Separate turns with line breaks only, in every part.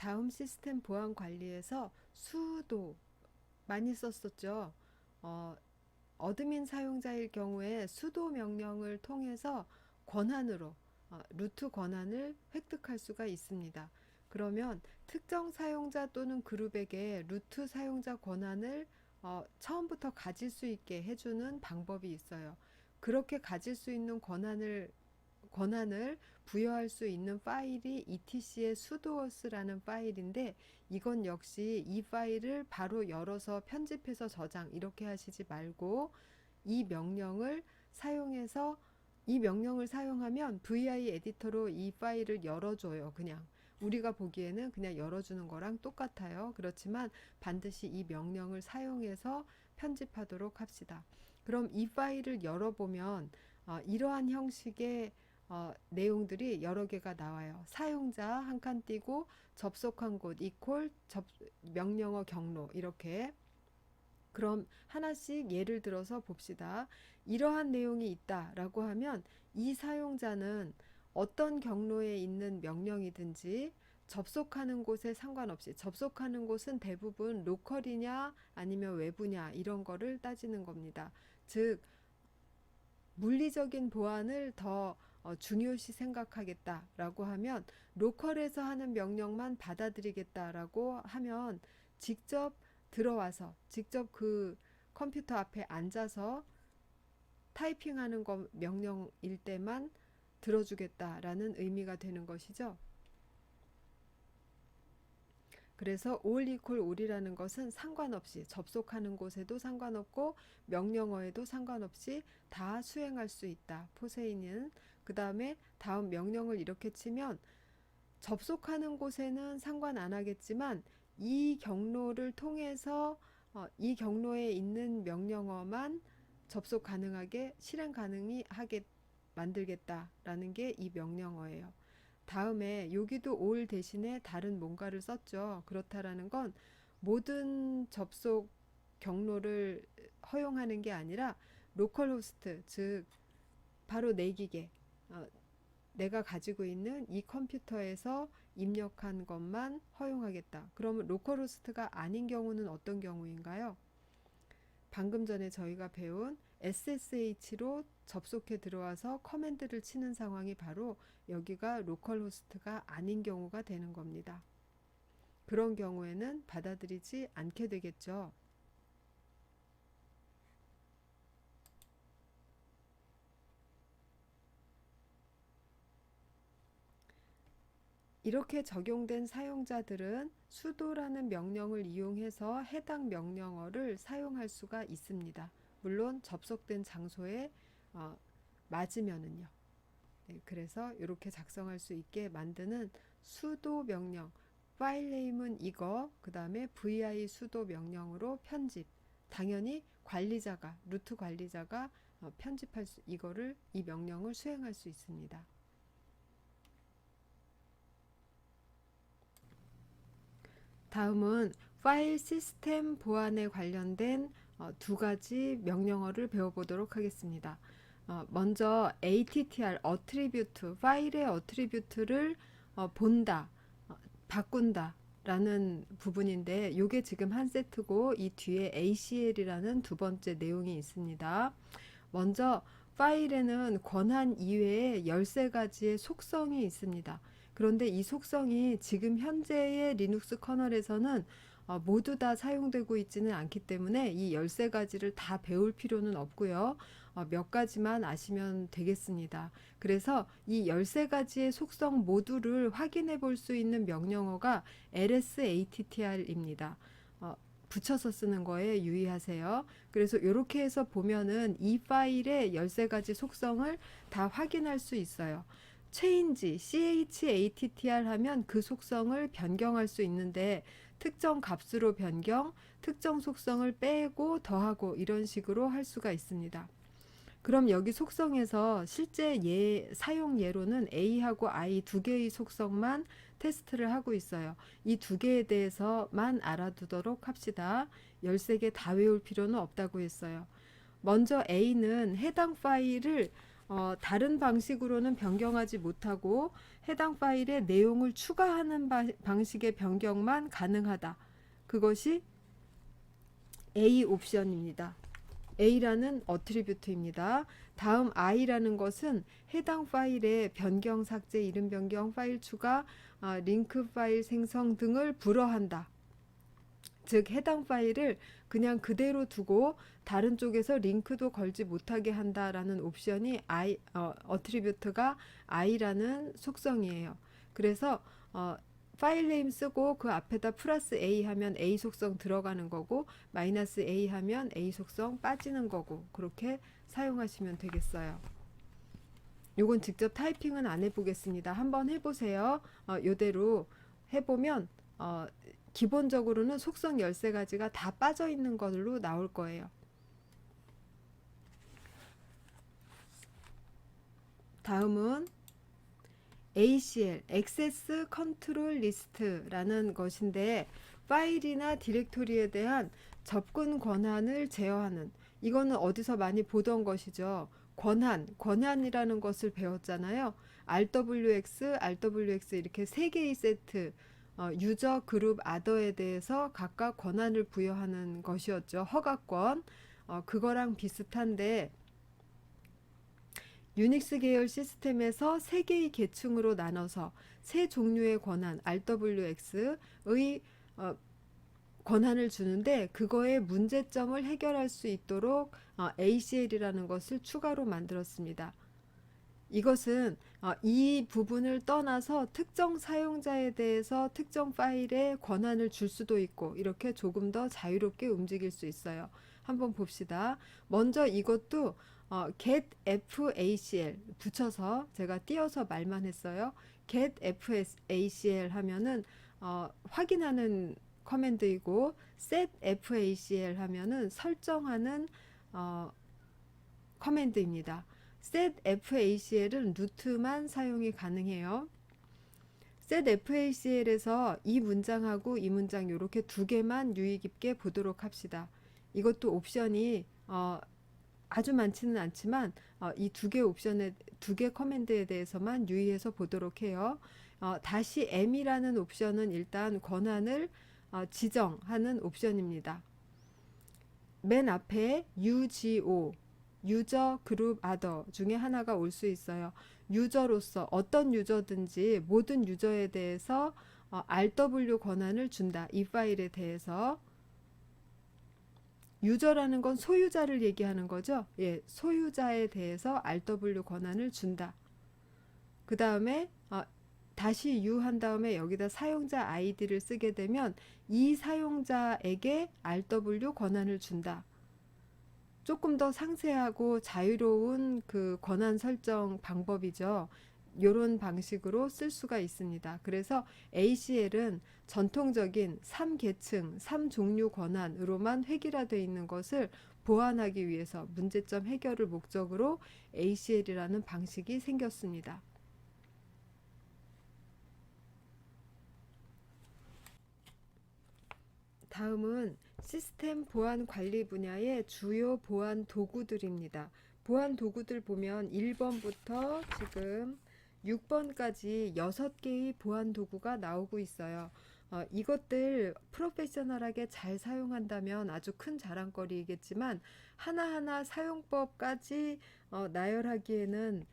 다음 시스템 보안 관리에서 수도 많이 썼었죠. 어, 어드민 사용자일 경우에 수도 명령을 통해서 권한으로 루트 권한을 획득할 수가 있습니다. 그러면 특정 사용자 또는 그룹에게 루트 사용자 권한을 처음부터 가질 수 있게 해주는 방법이 있어요. 그렇게 가질 수 있는 권한을 부여할 수 있는 파일이 etc의 sudo스라는 파일인데, 이건 역시 이 파일을 바로 열어서 편집해서 저장 이렇게 하시지 말고 이 명령을 사용해서 이 명령을 사용하면 vi 에디터로 이 파일을 열어줘요. 그냥 우리가 보기에는 그냥 열어주는 거랑 똑같아요. 그렇지만 반드시 이 명령을 사용해서 편집하도록 합시다. 그럼 이 파일을 열어보면 이러한 형식의 내용들이 여러 개가 나와요. 사용자 한 칸 띄고 접속한 곳 이퀄 명령어 경로 이렇게. 그럼 하나씩 예를 들어서 봅시다. 이러한 내용이 있다라고 하면 이 사용자는 어떤 경로에 있는 명령이든지 접속하는 곳에 상관없이, 접속하는 곳은 대부분 로컬이냐 아니면 외부냐 이런 거를 따지는 겁니다. 즉 물리적인 보안을 더 중요시 생각하겠다라고 하면 로컬에서 하는 명령만 받아들이겠다라고 하면 직접 들어와서 직접 그 컴퓨터 앞에 앉아서 타이핑하는 거 명령일 때만 들어주겠다라는 의미가 되는 것이죠. 그래서 all equal all이라는 것은 상관없이, 접속하는 곳에도 상관없고 명령어에도 상관없이 다 수행할 수 있다. 포세이는. 그 다음에 다음 명령을 이렇게 치면 접속하는 곳에는 상관 안 하겠지만 이 경로를 통해서 이 경로에 있는 명령어만 접속 가능하게 실행 가능하게 만들겠다라는 게 이 명령어예요. 다음에 여기도 all 대신에 다른 뭔가를 썼죠. 그렇다라는 건 모든 접속 경로를 허용하는 게 아니라 로컬 호스트, 즉 바로 내 기계, 내가 가지고 있는 이 컴퓨터에서 입력한 것만 허용하겠다. 그러면 로컬 호스트가 아닌 경우는 어떤 경우인가요? 방금 전에 저희가 배운 SSH로 접속해 들어와서 커맨드를 치는 상황이 바로 여기가 로컬 호스트가 아닌 경우가 되는 겁니다. 그런 경우에는 받아들이지 않게 되겠죠. 이렇게 적용된 사용자들은 sudo라는 명령을 이용해서 해당 명령어를 사용할 수가 있습니다. 물론 접속된 장소에 맞으면은요. 네, 그래서 이렇게 작성할 수 있게 만드는 sudo 명령, 파일 네임은 이거, 그 다음에 vi sudo 명령으로 편집. 당연히 관리자가, 루트 관리자가 편집할 수, 이 명령을 수행할 수 있습니다. 다음은 파일 시스템 보안에 관련된 두 가지 명령어를 배워보도록 하겠습니다. 먼저 attr, attribute, 파일의 attribute를 본다, 바꾼다 라는 부분인데, 이게 지금 한 세트고 이 뒤에 ACL이라는 두 번째 내용이 있습니다. 먼저 파일에는 권한 이외에 13가지의 속성이 있습니다. 그런데 이 속성이 지금 현재의 리눅스 커널에서는 모두 다 사용되고 있지는 않기 때문에 이 13가지를 다 배울 필요는 없고요. 몇 가지만 아시면 되겠습니다. 그래서 이 13가지의 속성 모두를 확인해 볼 수 있는 명령어가 lsattr입니다. 붙여서 쓰는 거에 유의하세요. 그래서 이렇게 해서 보면은 이 파일의 13가지 속성을 다 확인할 수 있어요. change, chattr 하면 그 속성을 변경할 수 있는데, 특정 값으로 변경, 특정 속성을 빼고 더하고 이런 식으로 할 수가 있습니다. 그럼 여기 속성에서 실제 사용 예로는 A하고 I 두 개의 속성만 테스트를 하고 있어요. 이 두 개에 대해서만 알아두도록 합시다. 13개 다 외울 필요는 없다고 했어요. 먼저 A는 해당 파일을 다른 방식으로는 변경하지 못하고 해당 파일에 내용을 추가하는 방식의 변경만 가능하다. 그것이 A 옵션입니다. A라는 어트리뷰트입니다. 다음 I라는 것은 해당 파일의 변경, 삭제, 이름 변경, 파일 추가, 링크 파일 생성 등을 불허한다. 즉 해당 파일을 그냥 그대로 두고 다른 쪽에서 링크도 걸지 못하게 한다라는 옵션이 어트리뷰트가 I라는 속성이에요. 그래서 파일 네임 쓰고 그 앞에다 플러스 A 하면 A 속성 들어가는 거고 마이너스 A 하면 A 속성 빠지는 거고 그렇게 사용하시면 되겠어요. 요건 직접 타이핑은 안 해보겠습니다. 한번 해보세요. 요대로 해보면 기본적으로는 속성 13가지가 다 빠져 있는 걸로 나올 거예요. 다음은 ACL, Access Control List라는 것인데 파일이나 디렉토리에 대한 접근 권한을 제어하는, 이거는 어디서 많이 보던 것이죠. 권한이라는 것을 배웠잖아요. RWX 이렇게 세 개의 세트, 유저, 그룹, 아더에 대해서 각각 권한을 부여하는 것이었죠. 허가권. 그거랑 비슷한데 유닉스 계열 시스템에서 세 개의 계층으로 나눠서 세 종류의 권한, RWX의 권한을 주는데 그거의 문제점을 해결할 수 있도록 ACL이라는 것을 추가로 만들었습니다. 이것은 이 부분을 떠나서 특정 사용자에 대해서 특정 파일에 권한을 줄 수도 있고 이렇게 조금 더 자유롭게 움직일 수 있어요. 한번 봅시다. 먼저 이것도 get FACL 붙여서 제가 띄어서 말만 했어요. get FACL 하면은 확인하는 커맨드이고 set FACL 하면은 설정하는 커맨드입니다. set FACL은 루트만 사용이 가능해요. set FACL에서 이 문장하고 이 문장 이렇게 두 개만 유의 깊게 보도록 합시다. 이것도 옵션이 아주 많지는 않지만 이 두 개 옵션에 두 개 커맨드에 대해서만 유의해서 보도록 해요. 다시 M이라는 옵션은 일단 권한을 지정하는 옵션입니다. 맨 앞에 UGO 유저, 그룹, 아더 중에 하나가 올 수 있어요. 유저로서 어떤 유저든지 모든 유저에 대해서 RW 권한을 준다. 이 파일에 대해서. 유저라는 건 소유자를 얘기하는 거죠. 예, 소유자에 대해서 RW 권한을 준다. 그 다음에 다시 U 한 다음에 여기다 사용자 아이디를 쓰게 되면 이 사용자에게 RW 권한을 준다. 조금 더 상세하고 자유로운 그 권한 설정 방법이죠. 이런 방식으로 쓸 수가 있습니다. 그래서 ACL은 전통적인 3계층, 3종류 권한으로만 획일화되어 있는 것을 보완하기 위해서 문제점 해결을 목적으로 ACL이라는 방식이 생겼습니다. 다음은 시스템 보안 관리 분야의 주요 보안 도구들입니다. 보안 도구들 보면 1번부터 지금 6번까지 6개의 보안 도구가 나오고 있어요. 이것들 프로페셔널하게 잘 사용한다면 아주 큰 자랑거리이겠지만 하나하나 사용법까지 나열하기에는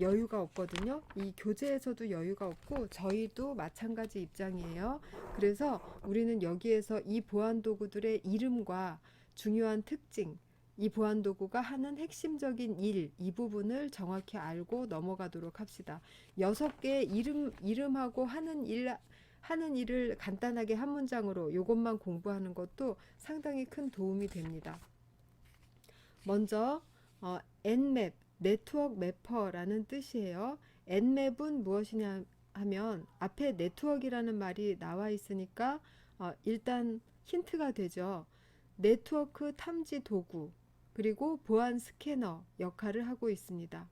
여유가 없거든요. 이 교재에서도 여유가 없고 저희도 마찬가지 입장이에요. 그래서 우리는 여기에서 이 보안 도구들의 이름과 중요한 특징, 이 보안 도구가 하는 핵심적인 일, 이 부분을 정확히 알고 넘어가도록 합시다. 6개의 이름하고 하는 일을 간단하게 한 문장으로 이것만 공부하는 것도 상당히 큰 도움이 됩니다. 먼저 nmap, 네트워크 매퍼라는 뜻이에요. nmap은 무엇이냐 하면 앞에 네트워크라는 말이 나와 있으니까 일단 힌트가 되죠. 네트워크 탐지 도구 그리고 보안 스캐너 역할을 하고 있습니다.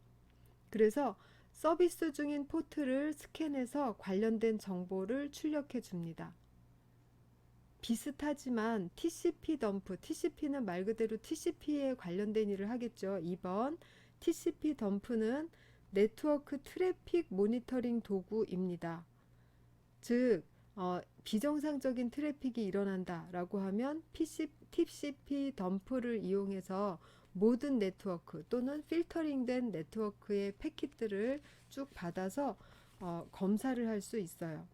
그래서 서비스 중인 포트를 스캔해서 관련된 정보를 출력해 줍니다. 비슷하지만 TCP 덤프, TCP는 말 그대로 TCP에 관련된 일을 하겠죠. 2번 TCP 덤프는 네트워크 트래픽 모니터링 도구입니다. 즉, 비정상적인 트래픽이 일어난다라고 하면 TCP 덤프를 이용해서 모든 네트워크 또는 필터링된 네트워크의 패킷들을 쭉 받아서 검사를 할 수 있어요.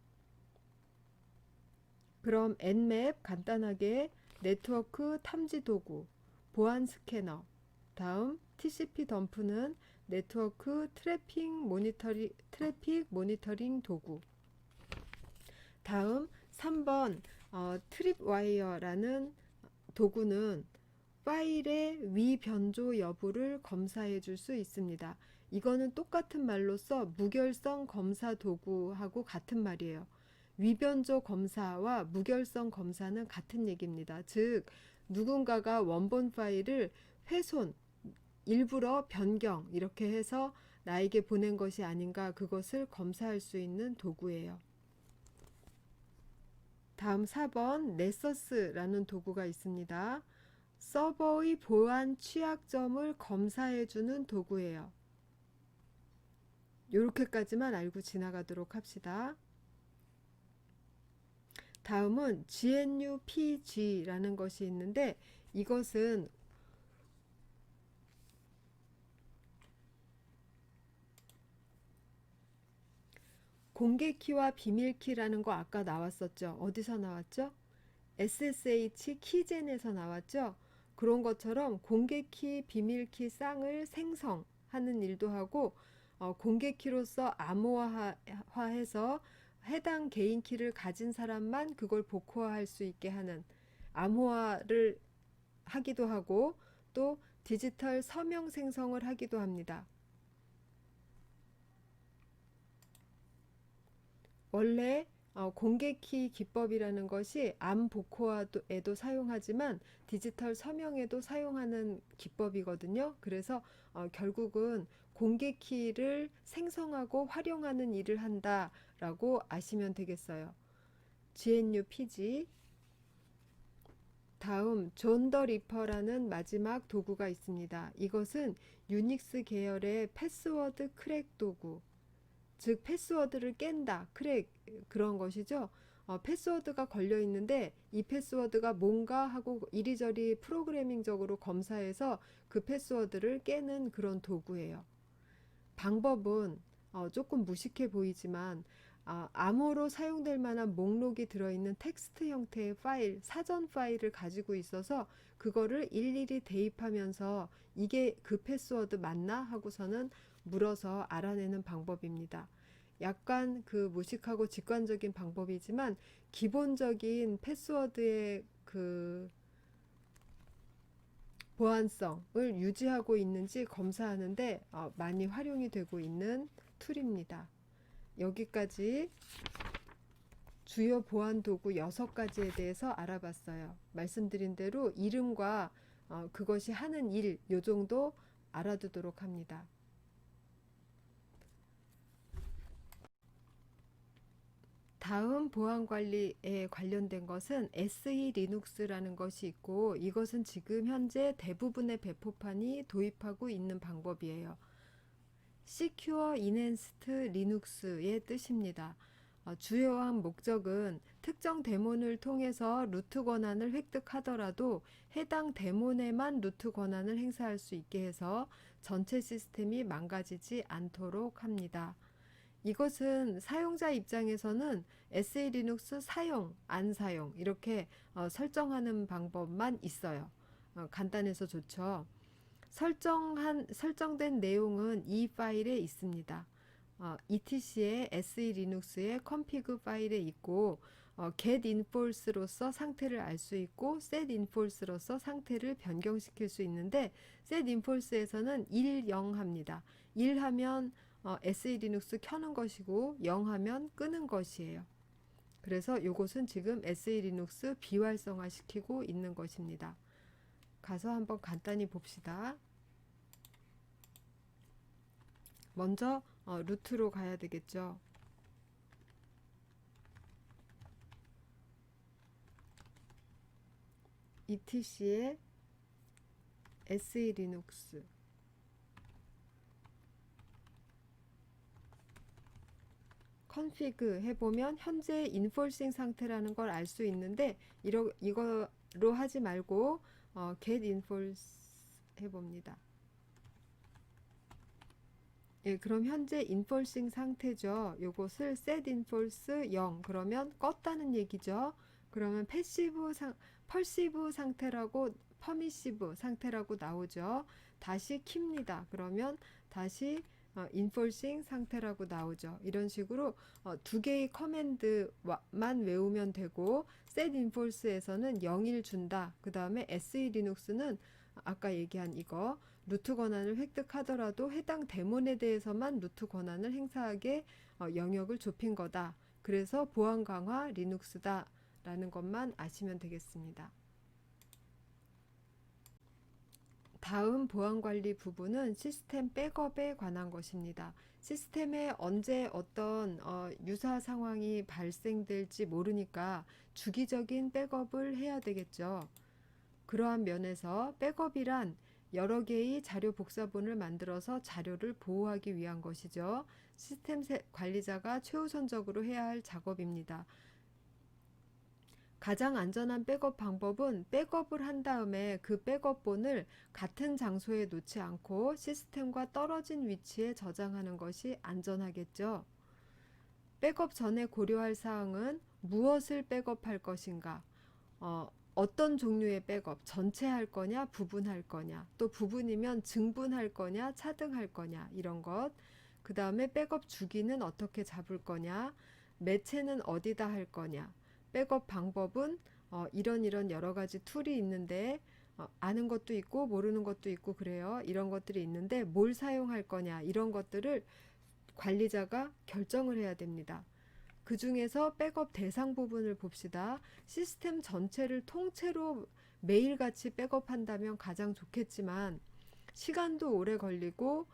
그럼 N맵 간단하게 네트워크 탐지 도구, 보안 스캐너, 다음 TCP 덤프는 네트워크 트래픽 모니터링 도구, 다음 3번 트립와이어라는 도구는 파일의 위변조 여부를 검사해 줄 수 있습니다. 이거는 똑같은 말로써 무결성 검사 도구하고 같은 말이에요. 위변조 검사와 무결성 검사는 같은 얘기입니다. 즉, 누군가가 원본 파일을 훼손, 일부러 변경 이렇게 해서 나에게 보낸 것이 아닌가 그것을 검사할 수 있는 도구예요. 다음 4번 네서스라는 도구가 있습니다. 서버의 보안 취약점을 검사해주는 도구예요. 이렇게까지만 알고 지나가도록 합시다. 다음은 GNU-PG라는 것이 있는데 이것은 공개키와 비밀키라는 거 아까 나왔었죠. 어디서 나왔죠? SSH 키젠에서 나왔죠. 그런 것처럼 공개키, 비밀키 쌍을 생성하는 일도 하고 공개키로서 암호화해서 해당 개인 키를 가진 사람만 그걸 복호화할 수 있게 하는 암호화를 하기도 하고 또 디지털 서명 생성을 하기도 합니다. 원래 공개키 기법이라는 것이 암 복호화에도 사용하지만 디지털 서명에도 사용하는 기법이거든요. 그래서 결국은 공개키를 생성하고 활용하는 일을 한다라고 아시면 되겠어요. GNU-PG. 다음 존 더 리퍼라는 마지막 도구가 있습니다. 이것은 유닉스 계열의 패스워드 크랙 도구, 즉 패스워드를 깬다, 크랙 그런 것이죠. 패스워드가 걸려 있는데 이 패스워드가 뭔가 하고 이리저리 프로그래밍적으로 검사해서 그 패스워드를 깨는 그런 도구예요. 방법은 조금 무식해 보이지만 암호로 사용될 만한 목록이 들어있는 텍스트 형태의 파일, 사전 파일을 가지고 있어서 그거를 일일이 대입하면서 이게 그 패스워드 맞나 하고서는 물어서 알아내는 방법입니다. 약간 그 무식하고 직관적인 방법이지만 기본적인 패스워드의 그 보안성을 유지하고 있는지 검사하는데 많이 활용이 되고 있는 툴입니다. 여기까지 주요 보안 도구 6가지에 대해서 알아봤어요. 말씀드린 대로 이름과 그것이 하는 일, 요 정도 알아두도록 합니다. 다음 보안 관리에 관련된 것은 SE 리눅스라는 것이 있고 이것은 지금 현재 대부분의 배포판이 도입하고 있는 방법이에요. Secure Enhanced Linux의 뜻입니다. 주요한 목적은 특정 데몬을 통해서 루트 권한을 획득하더라도 해당 데몬에만 루트 권한을 행사할 수 있게 해서 전체 시스템이 망가지지 않도록 합니다. 이것은 사용자 입장에서는 SE 리눅스 사용, 안 사용 이렇게 설정하는 방법만 있어요. 간단해서 좋죠. 설정된 내용은 이 파일에 있습니다. etc의 SE 리눅스의 config 파일에 있고 get info로서 상태를 알 수 있고 set info로서 상태를 변경시킬 수 있는데 set info에서는 1, 0 합니다. 1 하면 SE 리눅스 켜는 것이고 0 하면 끄는 것이에요. 그래서 이것은 지금 SE 리눅스 비활성화 시키고 있는 것입니다. 가서 한번 간단히 봅시다. 먼저 루트로 가야 되겠죠. etc의 SE 리눅스 config 해보면 현재 인폴싱 상태라는 걸 알 수 있는데 이거로 하지 말고 get infalse 해봅니다. 예, 그럼 현재 인폴싱 상태죠. 요것을 set infalse 0 그러면 껐다는 얘기죠. 그러면 펄시브 상태라고 퍼미시브 상태라고 나오죠. 다시 킵니다. 그러면 다시 인폴싱 상태라고 나오죠. 이런 식으로 두 개의 커맨드만 외우면 되고 set infalse에서는 0일 준다. 그 다음에 SE 리눅스는 아까 얘기한 이거 루트 권한을 획득하더라도 해당 데몬에 대해서만 루트 권한을 행사하게 영역을 좁힌 거다. 그래서 보안 강화 리눅스다 라는 것만 아시면 되겠습니다. 다음 보안관리 부분은 시스템 백업에 관한 것입니다. 시스템에 언제 어떤 유사 상황이 발생될지 모르니까 주기적인 백업을 해야 되겠죠. 그러한 면에서 백업이란 여러 개의 자료 복사본을 만들어서 자료를 보호하기 위한 것이죠. 시스템 관리자가 최우선적으로 해야 할 작업입니다. 가장 안전한 백업 방법은 백업을 한 다음에 그 백업본을 같은 장소에 놓지 않고 시스템과 떨어진 위치에 저장하는 것이 안전하겠죠. 백업 전에 고려할 사항은 무엇을 백업할 것인가, 어떤 종류의 백업, 전체 할 거냐, 부분할 거냐, 또 부분이면 증분할 거냐, 차등할 거냐, 이런 것. 그 다음에 백업 주기는 어떻게 잡을 거냐, 매체는 어디다 할 거냐, 백업 방법은 이런 여러 가지 툴이 있는데 아는 것도 있고 모르는 것도 있고 그래요. 이런 것들이 있는데 뭘 사용할 거냐, 이런 것들을 관리자가 결정을 해야 됩니다. 그 중에서 백업 대상 부분을 봅시다. 시스템 전체를 통째로 매일같이 백업한다면 가장 좋겠지만 시간도 오래 걸리고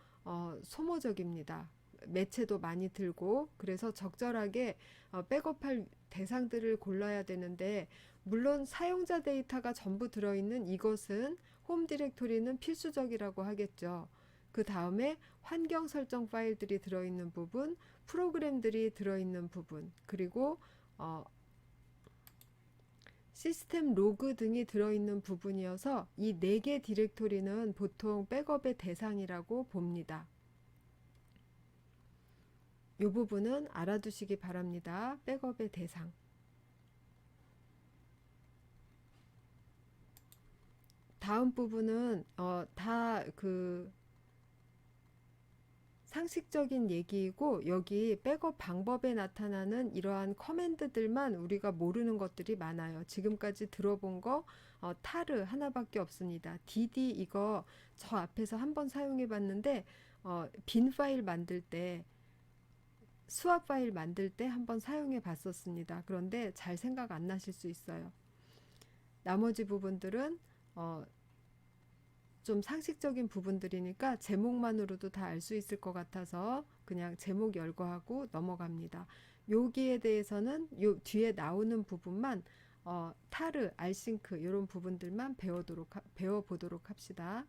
소모적입니다. 매체도 많이 들고 그래서 적절하게 백업할 대상들을 골라야 되는데 물론 사용자 데이터가 전부 들어있는 이것은 홈 디렉토리는 필수적이라고 하겠죠. 그 다음에 환경 설정 파일들이 들어있는 부분, 프로그램들이 들어있는 부분, 그리고 시스템 로그 등이 들어있는 부분이어서 이 4개 디렉토리는 보통 백업의 대상이라고 봅니다. 이 부분은 알아두시기 바랍니다. 백업의 대상. 다음 부분은 다 상식적인 얘기이고 여기 백업 방법에 나타나는 이러한 커맨드들만 우리가 모르는 것들이 많아요. 지금까지 들어본 거 타르 하나밖에 없습니다. dd 이거 저 앞에서 한번 사용해 봤는데 빈 파일 만들 때 수압 파일 만들 때 한번 사용해 봤었습니다. 그런데 잘 생각 안 나실 수 있어요. 나머지 부분들은 좀 상식적인 부분들이니까 제목만으로도 다 알 수 있을 것 같아서 그냥 제목 열거하고 넘어갑니다. 여기에 대해서는 요 뒤에 나오는 부분만 타르, 알싱크 이런 부분들만 배워보도록 합시다.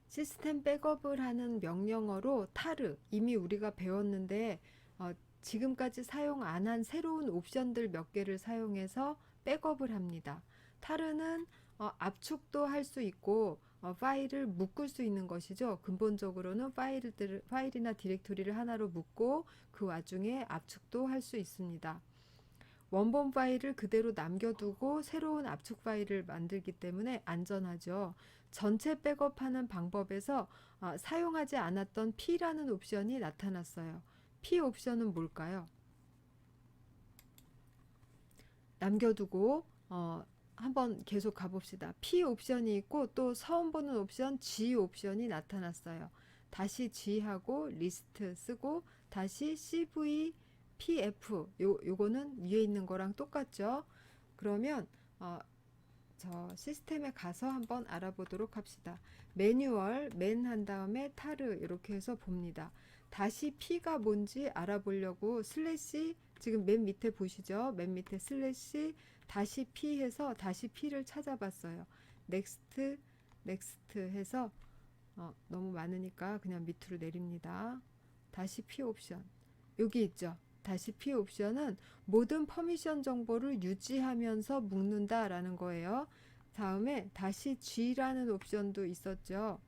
시스템 백업을 하는 명령어로 타르 이미 우리가 배웠는데 지금까지 사용 안 한 새로운 옵션들 몇 개를 사용해서 백업을 합니다. 타르는 압축도 할 수 있고 파일을 묶을 수 있는 것이죠. 근본적으로는 파일이나 디렉토리를 하나로 묶고 그 와중에 압축도 할 수 있습니다. 원본 파일을 그대로 남겨두고 새로운 압축 파일을 만들기 때문에 안전하죠. 전체 백업하는 방법에서 사용하지 않았던 P라는 옵션이 나타났어요. P 옵션은 뭘까요? 남겨두고 한번 계속 가봅시다. P 옵션이 있고 또 처음 보는 옵션 G 옵션이 나타났어요. 다시 G하고 리스트 쓰고 다시 CV PF 요거는 위에 있는 거랑 똑같죠. 그러면 저 시스템에 가서 한번 알아보도록 합시다. 매뉴얼 맨 한 다음에 타르 이렇게 해서 봅니다. 다시 P가 뭔지 알아보려고 슬래시 지금 맨 밑에 보시죠. 맨 밑에 슬래시 다시 P 해서 다시 P를 찾아봤어요. 넥스트 해서 너무 많으니까 그냥 밑으로 내립니다. 다시 P 옵션. 여기 있죠. 다시 P 옵션은 모든 퍼미션 정보를 유지하면서 묶는다라는 거예요. 다음에 다시 G라는 옵션도 있었죠.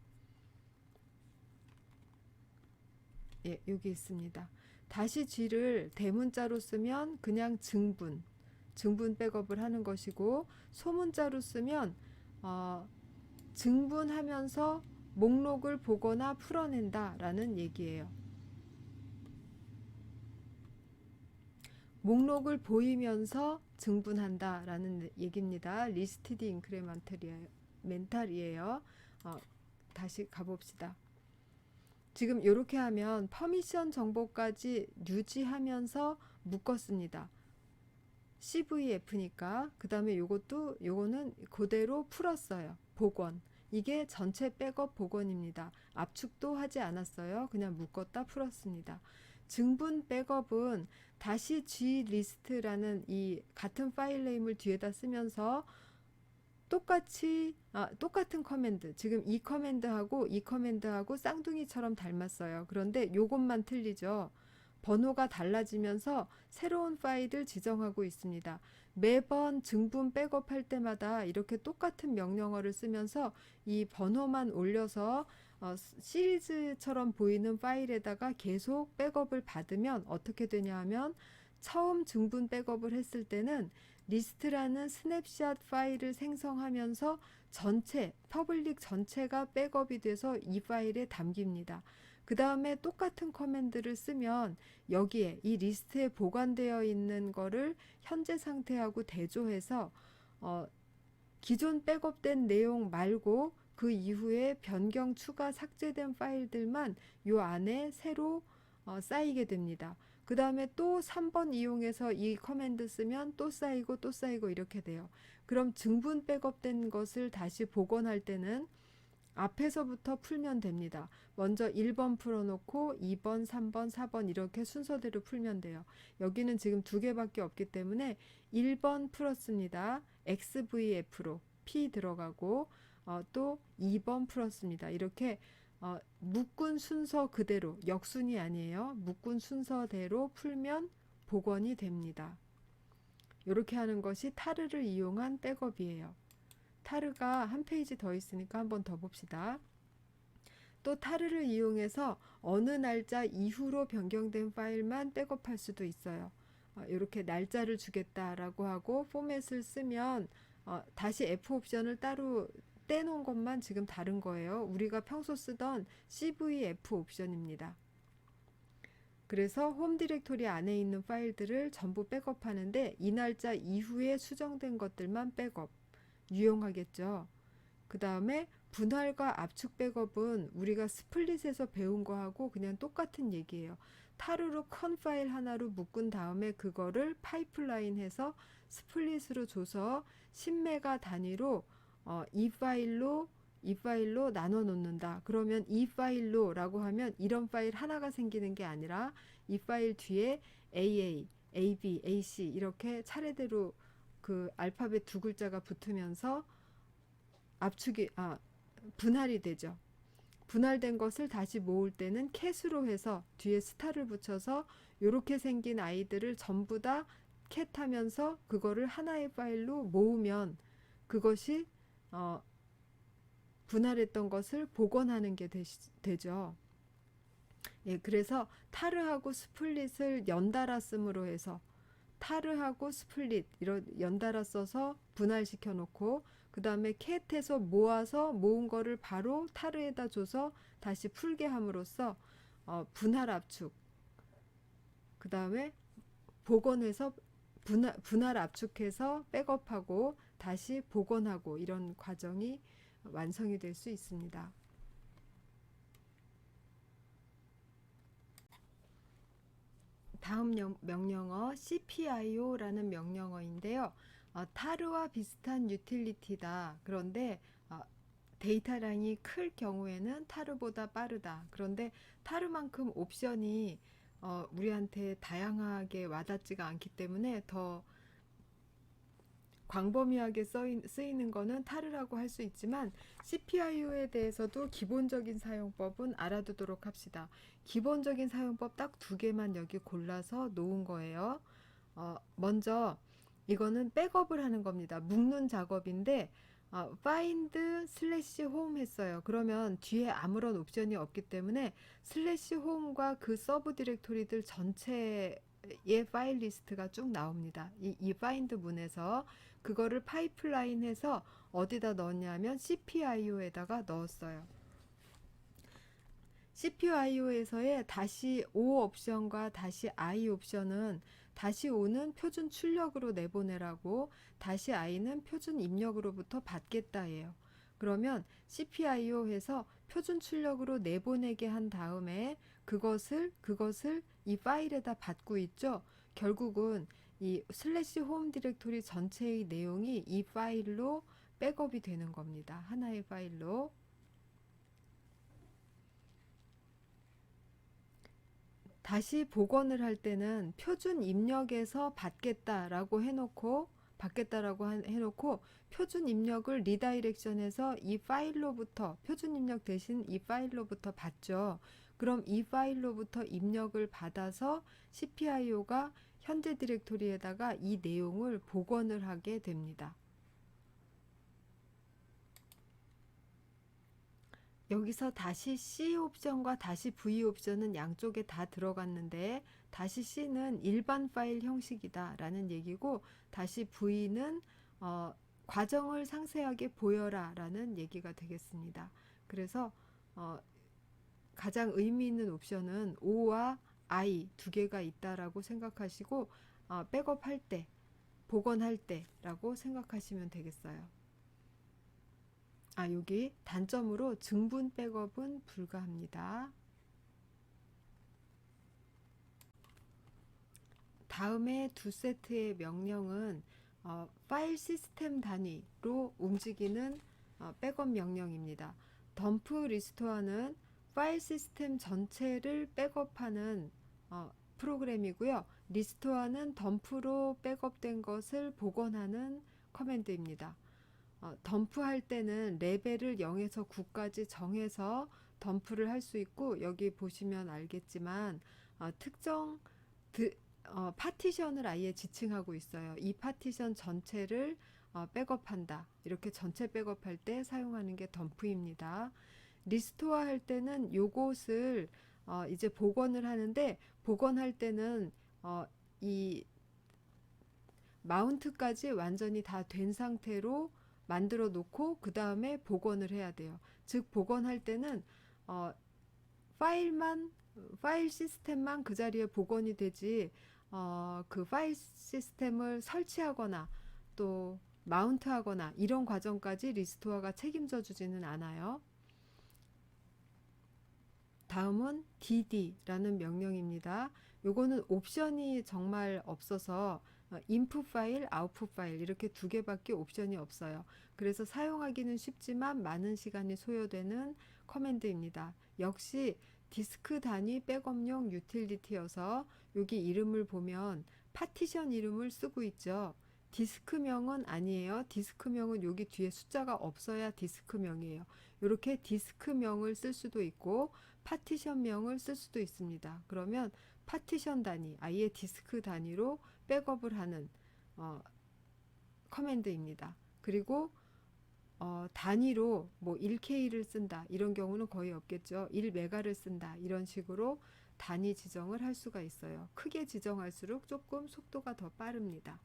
예, 여기 있습니다. 다시 G를 대문자로 쓰면 그냥 증분 백업을 하는 것이고, 소문자로 쓰면 증분하면서 목록을 보거나 풀어낸다 라는 얘기예요. 목록을 보이면서 증분한다 라는 얘기입니다. 리스티드 인크레멘탈이에요. 다시 가봅시다. 지금 이렇게 하면 퍼미션 정보까지 유지하면서 묶었습니다. CVF니까. 그 다음에 요거는 그대로 풀었어요. 복원. 이게 전체 백업 복원입니다. 압축도 하지 않았어요. 그냥 묶었다 풀었습니다. 증분 백업은 다시 G리스트라는 이 같은 파일 네임을 뒤에다 쓰면서 똑같은 커맨드, 지금 이 커맨드하고 쌍둥이처럼 닮았어요. 그런데 요것만 틀리죠. 번호가 달라지면서 새로운 파일을 지정하고 있습니다. 매번 증분 백업할 때마다 이렇게 똑같은 명령어를 쓰면서 이 번호만 올려서 시리즈처럼 보이는 파일에다가 계속 백업을 받으면 어떻게 되냐 하면, 처음 증분 백업을 했을 때는 리스트라는 스냅샷 파일을 생성하면서 퍼블릭 전체가 백업이 돼서 이 파일에 담깁니다. 그 다음에 똑같은 커맨드를 쓰면 여기에 이 리스트에 보관되어 있는 거를 현재 상태하고 대조해서 기존 백업된 내용 말고 그 이후에 변경, 추가, 삭제된 파일들만 요 안에 새로 쌓이게 됩니다. 그 다음에 또 3번 이용해서 이 커맨드 쓰면 또 쌓이고 또 쌓이고 이렇게 돼요. 그럼 증분 백업된 것을 다시 복원할 때는 앞에서부터 풀면 됩니다. 먼저 1번 풀어놓고 2번, 3번, 4번 이렇게 순서대로 풀면 돼요. 여기는 지금 두 개밖에 없기 때문에 1번 풀었습니다. XVF로 P 들어가고 또 2번 풀었습니다. 이렇게 묶은 순서 그대로, 역순이 아니에요. 묶은 순서대로 풀면 복원이 됩니다. 이렇게 하는 것이 타르를 이용한 백업이에요. 타르가 한 페이지 더 있으니까 한번 더 봅시다. 또 타르를 이용해서 어느 날짜 이후로 변경된 파일만 백업할 수도 있어요. 이렇게 날짜를 주겠다라고 하고 포맷을 쓰면 다시 F 옵션을 따로 떼놓은 것만 지금 다른 거예요. 우리가 평소 쓰던 CVF 옵션입니다. 그래서 홈 디렉토리 안에 있는 파일들을 전부 백업하는데 이 날짜 이후에 수정된 것들만 백업, 유용하겠죠. 그 다음에 분할과 압축 백업은 우리가 스플릿에서 배운 거하고 그냥 똑같은 얘기예요. 타르로 컨 파일 하나로 묶은 다음에 그거를 파이프라인 해서 스플릿으로 줘서 10메가 단위로 이 파일로 나눠 놓는다. 그러면 이 파일로 라고 하면 이런 파일 하나가 생기는 게 아니라 이 파일 뒤에 AA, AB, AC 이렇게 차례대로 그 알파벳 두 글자가 붙으면서 분할이 되죠. 분할된 것을 다시 모을 때는 캣으로 해서 뒤에 스타를 붙여서 이렇게 생긴 아이들을 전부 다 캣하면서 그거를 하나의 파일로 모으면 그것이 분할했던 것을 복원하는 게 되죠. 예, 그래서 타르하고 스플릿을 연달아 씀으로 해서 타르하고 스플릿 이런 연달아 써서 분할시켜 놓고, 그 다음에 캣에서 모아서 모은 거를 바로 타르에다 줘서 다시 풀게 함으로써 분할 압축, 그 다음에 복원해서 분할 압축해서 백업하고 다시 복원하고 이런 과정이 완성이 될 수 있습니다. 다음 명령어 CPIO라는 명령어인데요. 타르와 비슷한 유틸리티다. 그런데 데이터량이 클 경우에는 타르보다 빠르다. 그런데 타르만큼 옵션이 우리한테 다양하게 와닿지가 않기 때문에 더 광범위하게 쓰이는 거는 타르라고 할 수 있지만 CPIO에 대해서도 기본적인 사용법은 알아두도록 합시다. 기본적인 사용법 딱 두 개만 여기 골라서 놓은 거예요. 먼저 이거는 백업을 하는 겁니다. 묶는 작업인데 find 슬래시 홈 했어요. 그러면 뒤에 아무런 옵션이 없기 때문에 슬래시 홈과 그 서브 디렉토리들 전체의 파일 리스트가 쭉 나옵니다. 이 find 문에서 그거를 파이프라인해서 어디다 넣었냐면 CPIO에다가 넣었어요. CPIO에서의 다시 O 옵션과 다시 I 옵션은 다시 O는 표준 출력으로 내보내라고 다시 I는 표준 입력으로부터 받겠다예요. 그러면 CPIO에서 표준 출력으로 내보내게 한 다음에 그것을 이 파일에다 받고 있죠. 결국은 이 슬래시 홈 디렉토리 전체의 내용이 이 파일로 백업이 되는 겁니다. 하나의 파일로. 다시 복원을 할 때는 표준 입력에서 받겠다라고 해놓고 표준 입력을 리다이렉션해서 이 파일로부터 표준 입력 대신 이 파일로부터 받죠. 그럼 이 파일로부터 입력을 받아서 CPIO가 현재 디렉토리에다가 이 내용을 복원을 하게 됩니다. 여기서 다시 C 옵션과 다시 V 옵션은 양쪽에 다 들어갔는데 다시 C는 일반 파일 형식이다 라는 얘기고 다시 V는 과정을 상세하게 보여라 라는 얘기가 되겠습니다. 그래서 가장 의미 있는 옵션은 O와 I 두 개가 있다라고 생각하시고 백업할 때, 복원할 때라고 생각하시면 되겠어요. 여기 단점으로 증분 백업은 불가합니다. 다음에 두 세트의 명령은 파일 시스템 단위로 움직이는 백업 명령입니다. 덤프 리스토어는 파일 시스템 전체를 백업하는 프로그램이고요. 리스토어는 덤프로 백업된 것을 복원하는 커맨드입니다. 덤프할 때는 레벨을 0에서 9까지 정해서 덤프를 할 수 있고 여기 보시면 알겠지만 특정 파티션을 아예 지칭하고 있어요. 이 파티션 전체를 백업한다. 이렇게 전체 백업할 때 사용하는 게 덤프입니다. 리스토어 할 때는 요것을 이제 복원을 하는데 복원할 때는 이 마운트까지 완전히 다 된 상태로 만들어 놓고 그 다음에 복원을 해야 돼요. 즉 복원할 때는 파일 시스템만 그 자리에 복원이 되지 그 파일 시스템을 설치하거나 또 마운트하거나 이런 과정까지 리스토어가 책임져 주지는 않아요. 다음은 dd라는 명령입니다. 요거는 옵션이 정말 없어서 인풋 파일, 아웃풋 파일 이렇게 두 개밖에 옵션이 없어요. 그래서 사용하기는 쉽지만 많은 시간이 소요되는 커맨드입니다. 역시 디스크 단위 백업용 유틸리티여서 여기 이름을 보면 파티션 이름을 쓰고 있죠. 디스크명은 아니에요. 디스크명은 여기 뒤에 숫자가 없어야 디스크명이에요. 이렇게 디스크명을 쓸 수도 있고 파티션명을 쓸 수도 있습니다. 그러면 파티션 단위, 아예 디스크 단위로 백업을 하는 커맨드입니다. 그리고 단위로 뭐 1K를 쓴다 이런 경우는 거의 없겠죠. 1메가를 쓴다 이런 식으로 단위 지정을 할 수가 있어요. 크게 지정할수록 조금 속도가 더 빠릅니다.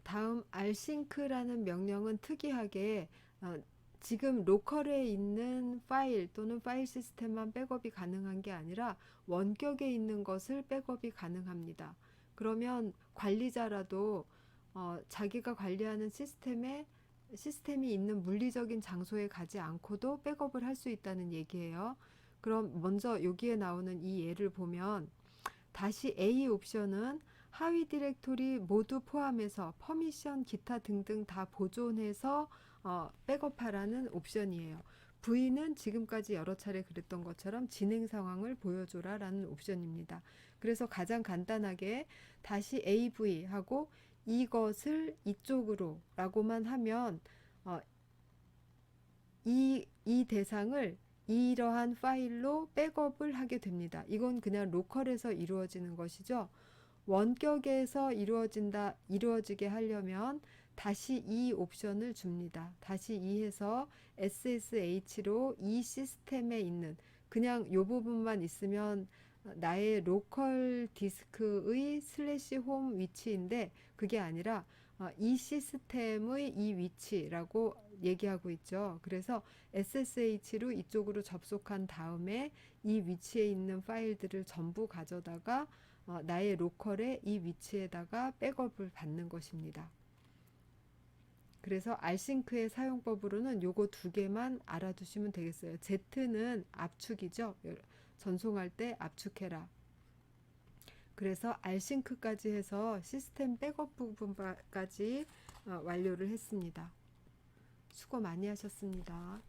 다음 rsync라는 명령은 특이하게 지금 로컬에 있는 파일 또는 파일 시스템만 백업이 가능한 게 아니라 원격에 있는 것을 백업이 가능합니다. 그러면 관리자라도 자기가 관리하는 시스템이 있는 물리적인 장소에 가지 않고도 백업을 할 수 있다는 얘기예요. 그럼 먼저 여기에 나오는 이 예를 보면 다시 A 옵션은 하위 디렉토리 모두 포함해서 퍼미션 기타 등등 다 보존해서 백업하라는 옵션이에요. V는 지금까지 여러 차례 그랬던 것처럼 진행 상황을 보여줘라 라는 옵션입니다. 그래서 가장 간단하게 다시 AV 하고 이것을 이쪽으로 라고만 하면 어, 이 대상을 이러한 파일로 백업을 하게 됩니다. 이건 그냥 로컬에서 이루어지는 것이죠. 원격에서 이루어지게 하려면 다시 이 옵션을 줍니다. 다시 이해서 SSH로 이 시스템에 있는 그냥 이 부분만 있으면 나의 로컬 디스크의 슬래시 홈 위치인데 그게 아니라 이 시스템의 이 위치라고 얘기하고 있죠. 그래서 SSH로 이쪽으로 접속한 다음에 이 위치에 있는 파일들을 전부 가져다가 나의 로컬의 이 위치에다가 백업을 받는 것입니다. 그래서 알싱크의 사용법으로는 요거 두 개만 알아두시면 되겠어요. Z는 압축이죠. 전송할 때 압축해라. 그래서 알싱크까지 해서 시스템 백업 부분까지 완료를 했습니다. 수고 많이 하셨습니다.